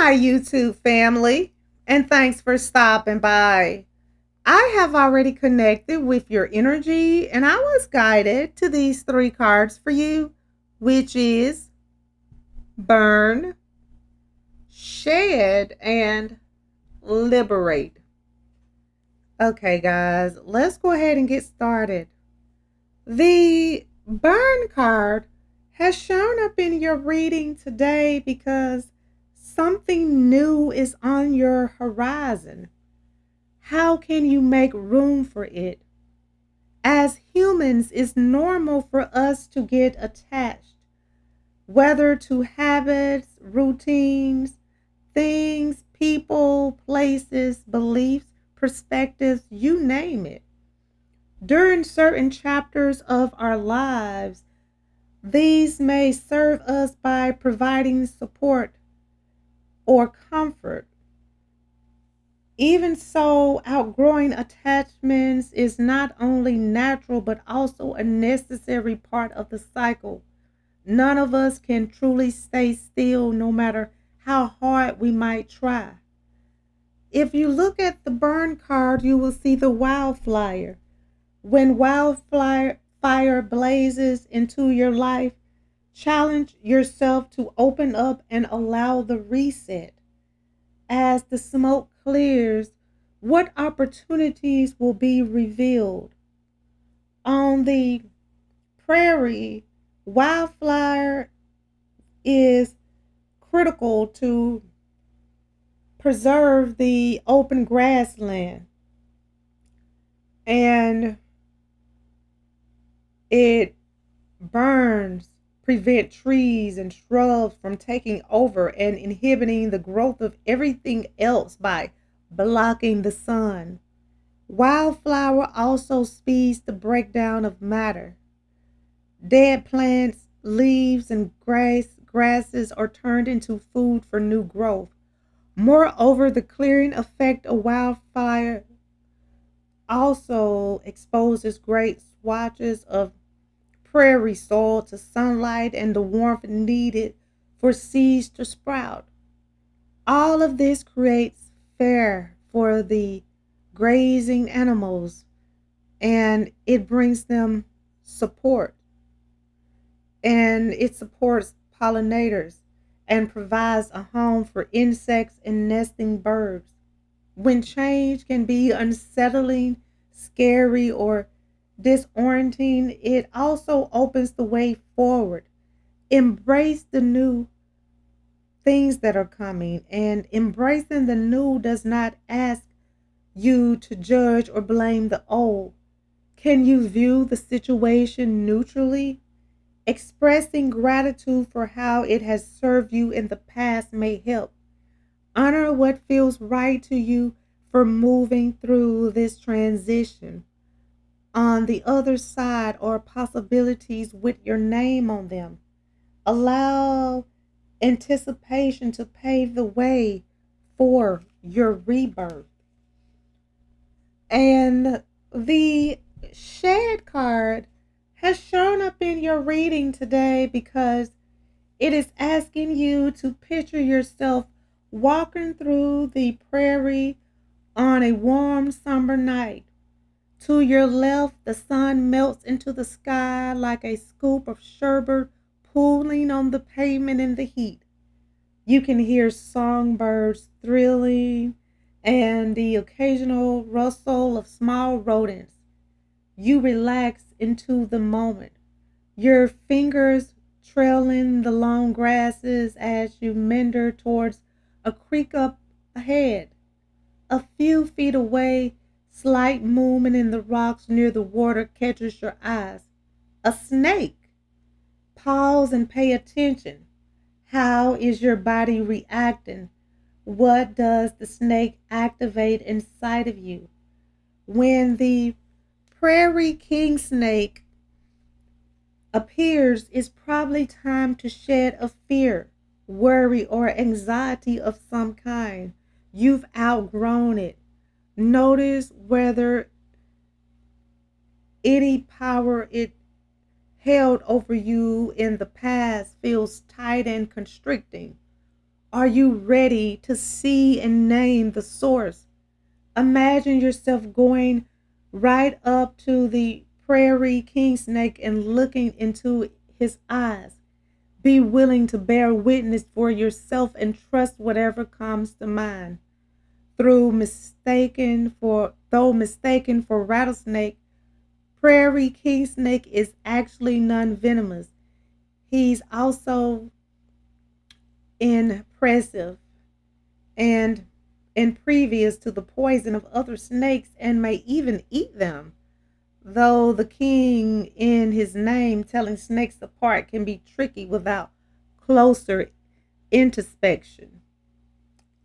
Hi, YouTube family, and thanks for stopping by. I have already connected with your energy, and I was guided to these three cards for you, which is burn, shed, and liberate. Okay, guys, let's go ahead and get started. The burn card has shown up in your reading today because something new is on your horizon. How can you make room for it? As humans, it's normal for us to get attached, whether to habits, routines, things, people, places, beliefs, perspectives, you name it. During certain chapters of our lives, these may serve us by providing support or comfort. Even so, outgrowing attachments is not only natural but also a necessary part of the cycle. None of us can truly stay still no matter how hard we might try. If you look at the burn card, you will see the wildfire. When wildfire fire blazes into your life, challenge yourself to open up and allow the reset. As the smoke clears, what opportunities will be revealed? On the prairie, wildfire is critical to preserve the open grassland, and it burns, prevent trees and shrubs from taking over and inhibiting the growth of everything else by blocking the sun. Wildflower also speeds the breakdown of matter. Dead plants, leaves, and grasses are turned into food for new growth. Moreover, the clearing effect of wildfire also exposes great swatches of prairie soil to sunlight and the warmth needed for seeds to sprout. All of this creates fare for the grazing animals, and it brings them support, and it supports pollinators and provides a home for insects and nesting birds. When change can be unsettling, scary, or disorienting, it also opens the way forward. Embrace the new things that are coming, and embracing the new does not ask you to judge or blame the old. Can you view the situation neutrally? Expressing gratitude for how it has served you in the past may help. Honor what feels right to you for moving through this transition. On the other side are possibilities with your name on them. Allow anticipation to pave the way for your rebirth. And the shed card has shown up in your reading today because it is asking you to picture yourself walking through the prairie on a warm summer night. To your left, the sun melts into the sky like a scoop of sherbet pooling on the pavement in the heat. You can hear songbirds thrilling and the occasional rustle of small rodents. You relax into the moment, your fingers trailing the long grasses as you meander towards a creek up ahead. A few feet away, slight movement in the rocks near the water catches your eyes. A snake. Pause and pay attention. How is your body reacting? What does the snake activate inside of you? When the prairie king snake appears, it's probably time to shed a fear, worry, or anxiety of some kind. You've outgrown it. Notice whether any power it held over you in the past feels tight and constricting. Are you ready to see and name the source? Imagine yourself going right up to the prairie king snake and looking into his eyes. Be willing to bear witness for yourself and trust whatever comes to mind. Though mistaken for rattlesnake, prairie king snake is actually non-venomous. He's also impressive and impervious to the poison of other snakes and may even eat them. Though the king in his name, telling snakes apart can be tricky without closer introspection,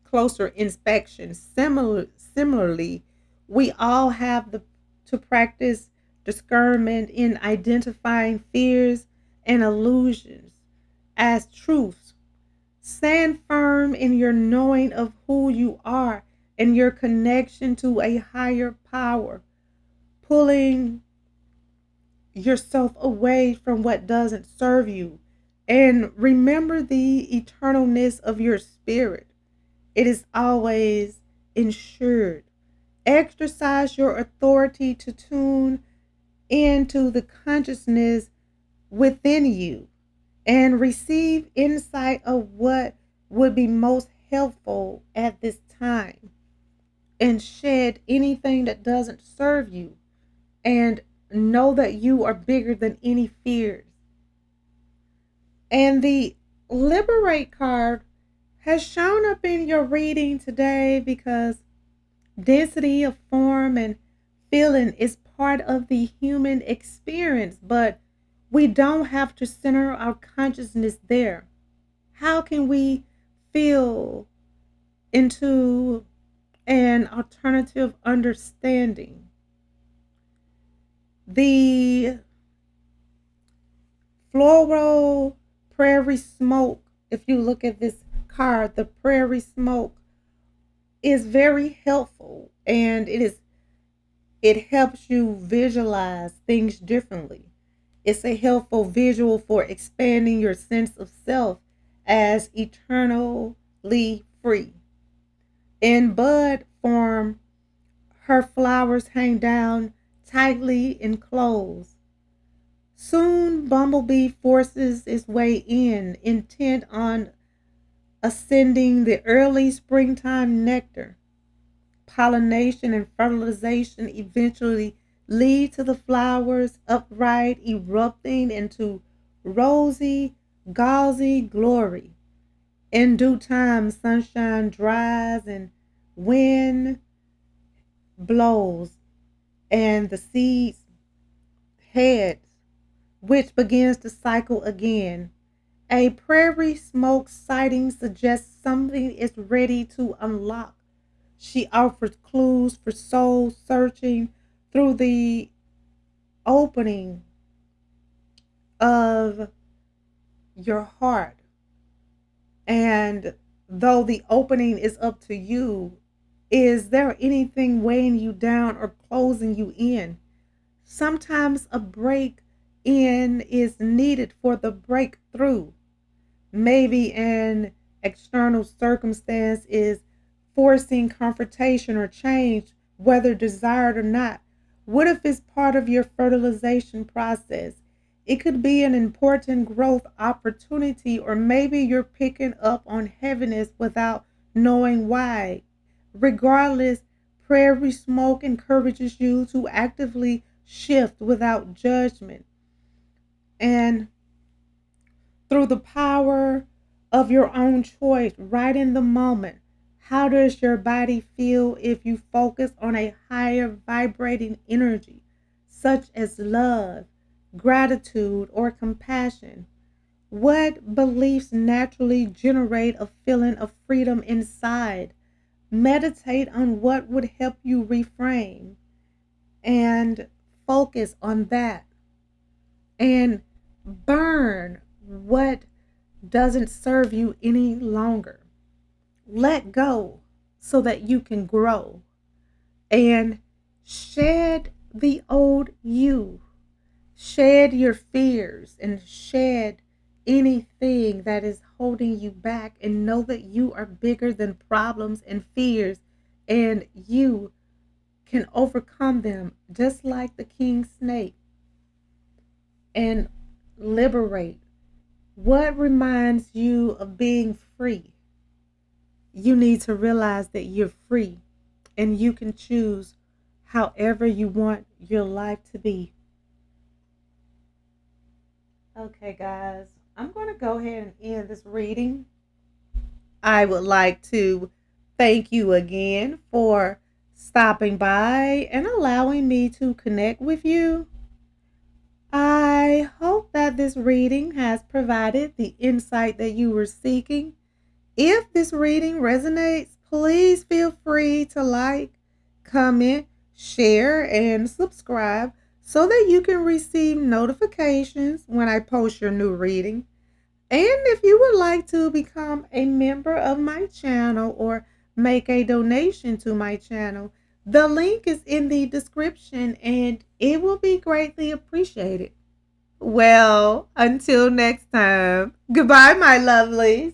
closer inspection. Similarly, we all have to practice discernment in identifying fears and illusions as truths. Stand firm in your knowing of who you are and your connection to a higher power, pulling yourself away from what doesn't serve you. And remember the eternalness of your spirit. It is always ensured. Exercise your authority to tune into the consciousness within you and receive insight of what would be most helpful at this time and shed anything that doesn't serve you and know that you are bigger than any fears. And the Liberate card has shown up in your reading today because density of form and feeling is part of the human experience, but we don't have to center our consciousness there. How can we feel into an alternative understanding? The floral prairie smoke, if you look at this card, the prairie smoke is very helpful and it helps you visualize things differently. It's a helpful visual for expanding your sense of self as eternally free. In bud form, her flowers hang down tightly enclosed. Soon, Bumblebee forces its way in, intent on ascending the early springtime nectar. Pollination and fertilization eventually lead to the flowers upright, erupting into rosy, gauzy glory. In due time, sunshine dries and wind blows, and the seeds heads, which begins to cycle again. A prairie smoke sighting suggests something is ready to unlock. She offers clues for soul searching through the opening of your heart. And though the opening is up to you, is there anything weighing you down or closing you in? Sometimes a break in is needed for the breakthrough. Maybe an external circumstance is forcing confrontation or change, whether desired or not. What if it's part of your fertilization process? It could be an important growth opportunity, or maybe you're picking up on heaviness without knowing why. Regardless, prairie smoke encourages you to actively shift without judgment. And through the power of your own choice, right in the moment, how does your body feel if you focus on a higher vibrating energy, such as love, gratitude, or compassion? What beliefs naturally generate a feeling of freedom inside? Meditate on what would help you reframe and focus on that and burn what doesn't serve you any longer. Let go so that you can grow and shed the old you. Shed your fears and shed anything that is holding you back, and know that you are bigger than problems and fears, and you can overcome them just like the king snake and liberate. What reminds you of being free? You need to realize that you're free and you can choose however you want your life to be. Okay, guys, I'm going to go ahead and end this reading. I would like to thank you again for stopping by and allowing me to connect with you. I hope that this reading has provided the insight that you were seeking. If this reading resonates, please feel free to like, comment, share, and subscribe so that you can receive notifications when I post your new reading. And if you would like to become a member of my channel or make a donation to my channel, the link is in the description and it will be greatly appreciated. Well, until next time, goodbye, my lovelies.